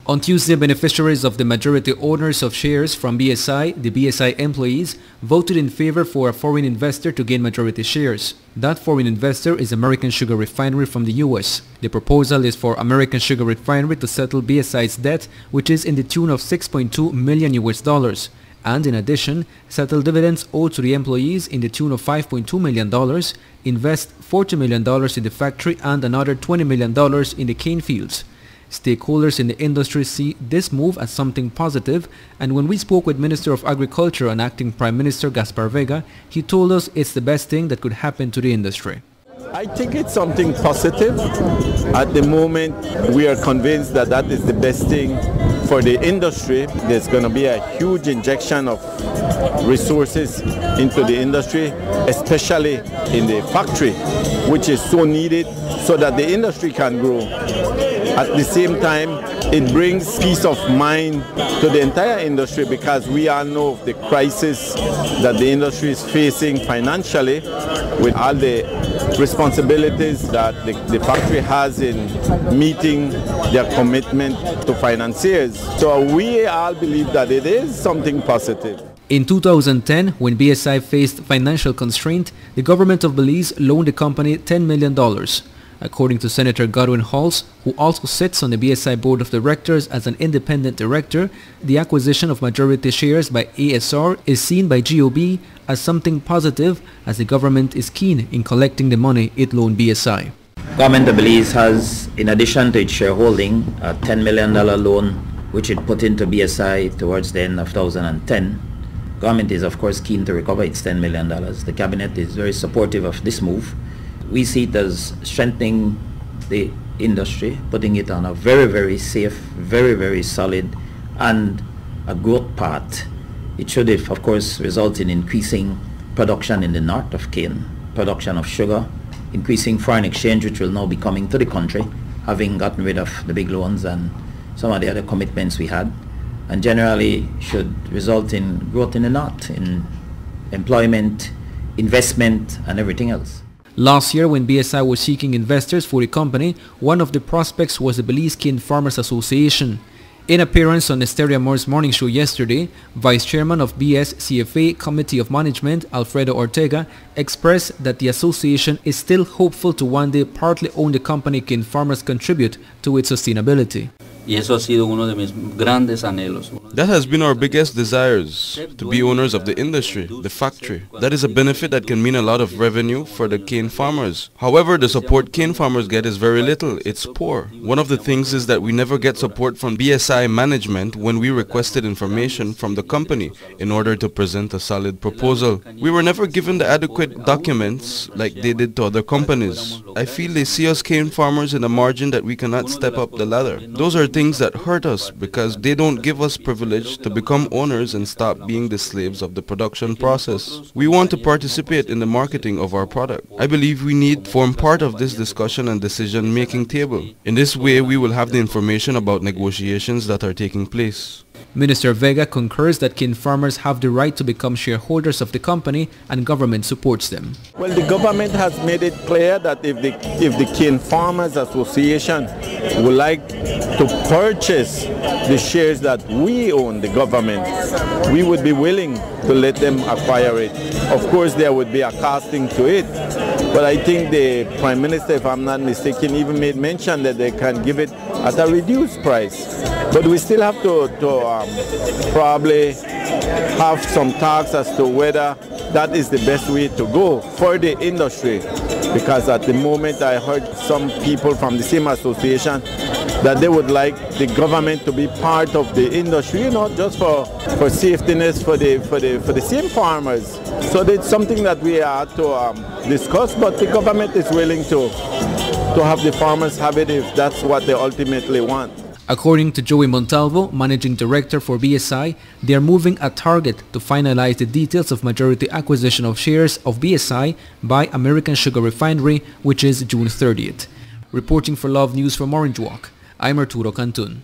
On Tuesday, beneficiaries of the majority owners of shares from BSI, the BSI employees, voted in favor for a foreign investor to gain majority shares. That foreign investor is American Sugar Refinery from the US. The proposal is for American Sugar Refinery to settle BSI's debt, which is in the tune of $6.2 million US, and in addition, settle dividends owed to the employees in the tune of $5.2 million, invest $40 million in the factory and another $20 million in the cane fields. Stakeholders in the industry see this move as something positive, and when we spoke with Minister of Agriculture and Acting Prime Minister Gaspar Vega, he told us it's the best thing that could happen to the industry. I think it's something positive. At the moment, we are convinced that that is the best thing for the industry. There's going to be a huge injection of resources into the industry, especially in the factory, which is so needed so that the industry can grow. At the same time, it brings peace of mind to the entire industry because we all know of the crisis that the industry is facing financially with all the responsibilities that the factory has in meeting their commitment to financiers. So we all believe that it is something positive. In 2010, when BSI faced financial constraint, the government of Belize loaned the company $10 million. According to Senator Godwin Halls, who also sits on the BSI Board of Directors as an independent director, the acquisition of majority shares by ASR is seen by GOB as something positive, as the government is keen in collecting the money it loaned BSI. Government of Belize has, in addition to its shareholding, a $10 million loan which it put into BSI towards the end of 2010. Government is of course keen to recover its $10 million. The cabinet is very supportive of this move. We see it as strengthening the industry, putting it on a very, very safe, very, very solid and a growth path. It should, of course, result in increasing production in the north of cane, production of sugar, increasing foreign exchange, which will now be coming to the country, having gotten rid of the big loans and some of the other commitments we had, and generally should result in growth in the north, in employment, investment and everything else. Last year, when BSI was seeking investors for the company, one of the prospects was the Belize Cane Farmers Association. In appearance on Esteria Moore's morning show yesterday, Vice Chairman of BS CFA Committee of Management, Alfredo Ortega, expressed that the association is still hopeful to one day partly own the company cane farmers contribute to its sustainability. That has been our biggest desires, to be owners of the industry, the factory. That is a benefit that can mean a lot of revenue for the cane farmers. However, the support cane farmers get is very little. It's poor. One of the things is that we never get support from BSI management when we requested information from the company in order to present a solid proposal. We were never given the adequate documents like they did to other companies. I feel they see us cane farmers in a margin that we cannot step up the ladder. Those are things that hurt us because they don't give us privilege to become owners and stop being the slaves of the production process. We want to participate in the marketing of our product. I believe we need to form part of this discussion and decision-making table. In this way, we will have the information about negotiations that are taking place. Minister Vega concurs that cane farmers have the right to become shareholders of the company and government supports them. Well, the government has made it clear that if the Cane Farmers Association would like to purchase the shares that we own, the government, we would be willing to let them acquire it. Of course, there would be a costing to it, but I think the Prime Minister, if I'm not mistaken, even made mention that they can give it at a reduced price. But we still have to probably have some talks as to whether that is the best way to go for the industry. Because at the moment I heard some people from the same association that they would like the government to be part of the industry, you know, just for safetyness for the same farmers. So that's something that we have to discuss, but the government is willing to have the farmers have it if that's what they ultimately want. According to Joey Montalvo, Managing Director for BSI, they are moving a target to finalize the details of majority acquisition of shares of BSI by American Sugar Refinery, which is June 30th. Reporting for Love News from Orange Walk, I'm Arturo Cantun.